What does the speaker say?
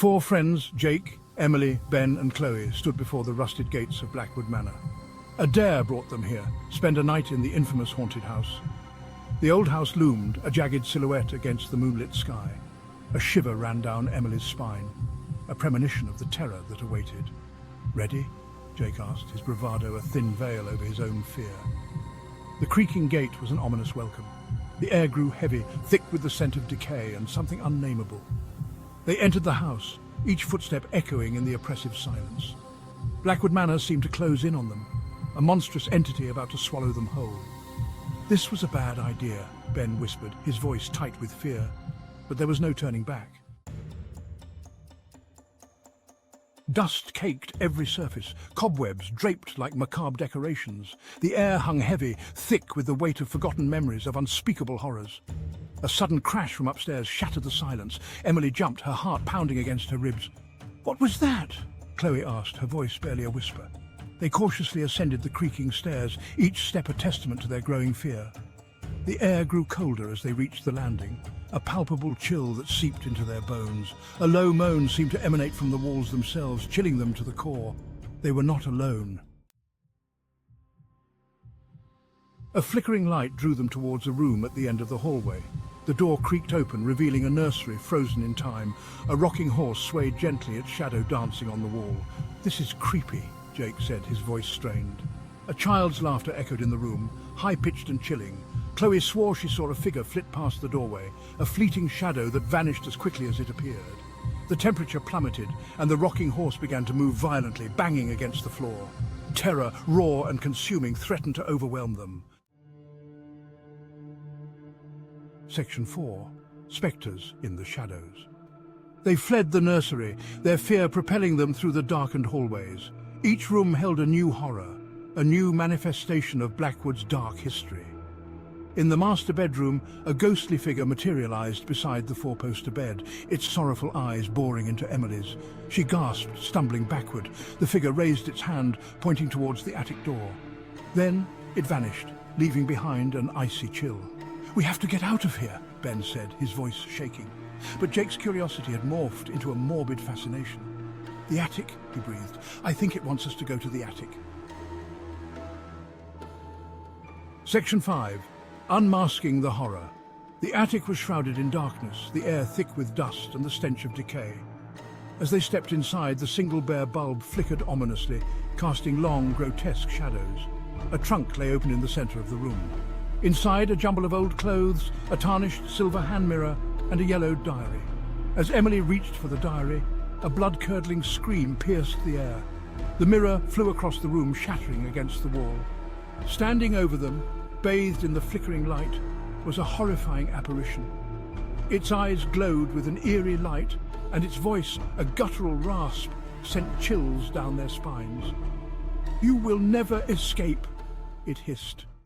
Four friends, Jake, Emily, Ben and Chloe, stood before the rusted gates of Blackwood Manor. A dare brought them here, spend a night in the infamous haunted house. The old house loomed, a jagged silhouette against the moonlit sky. A shiver ran down Emily's spine, a premonition of the terror that awaited. "Ready?" Jake asked, his bravado a thin veil over his own fear. The creaking gate was an ominous welcome. The air grew heavy, thick with the scent of decay and something unnameable. They entered the house, each footstep echoing in the oppressive silence. Blackwood Manor seemed to close in on them, a monstrous entity about to swallow them whole. "This was a bad idea," Ben whispered, his voice tight with fear. But there was no turning back. Dust caked every surface, cobwebs draped like macabre decorations. The air hung heavy, thick with the weight of forgotten memories of unspeakable horrors. A sudden crash from upstairs shattered the silence. Emily jumped, her heart pounding against her ribs. "What was that?" Chloe asked, her voice barely a whisper. They cautiously ascended the creaking stairs, each step a testament to their growing fear. The air grew colder as they reached the landing, a palpable chill that seeped into their bones. A low moan seemed to emanate from the walls themselves, chilling them to the core. They were not alone. A flickering light drew them towards a room at the end of the hallway. The door creaked open, revealing a nursery frozen in time. A rocking horse swayed gently, its shadow dancing on the wall. "This is creepy," Jake said, his voice strained. A child's laughter echoed in the room, high-pitched and chilling. Chloe swore she saw a figure flit past the doorway, a fleeting shadow that vanished as quickly as it appeared. The temperature plummeted, and the rocking horse began to move violently, banging against the floor. Terror, raw and consuming, threatened to overwhelm them. Section 4. Spectres in the Shadows. They fled the nursery, their fear propelling them through the darkened hallways. Each room held a new horror, a new manifestation of Blackwood's dark history. In the master bedroom, a ghostly figure materialized beside the four-poster bed, its sorrowful eyes boring into Emily's. She gasped, stumbling backward. The figure raised its hand, pointing towards the attic door. Then it vanished, leaving behind an icy chill. "We have to get out of here," Ben said, his voice shaking. But Jake's curiosity had morphed into a morbid fascination. "The attic," he breathed. "I think it wants us to go to the attic." Section 5. Unmasking the Horror. The attic was shrouded in darkness, the air thick with dust and the stench of decay. As they stepped inside, the single bare bulb flickered ominously, casting long, grotesque shadows. A trunk lay open in the center of the room. Inside, a jumble of old clothes, a tarnished silver hand mirror, and a yellowed diary. As Emily reached for the diary, a blood-curdling scream pierced the air. The mirror flew across the room, shattering against the wall. Standing over them, bathed in the flickering light, was a horrifying apparition. Its eyes glowed with an eerie light, and its voice, a guttural rasp, sent chills down their spines. "You will never escape," it hissed.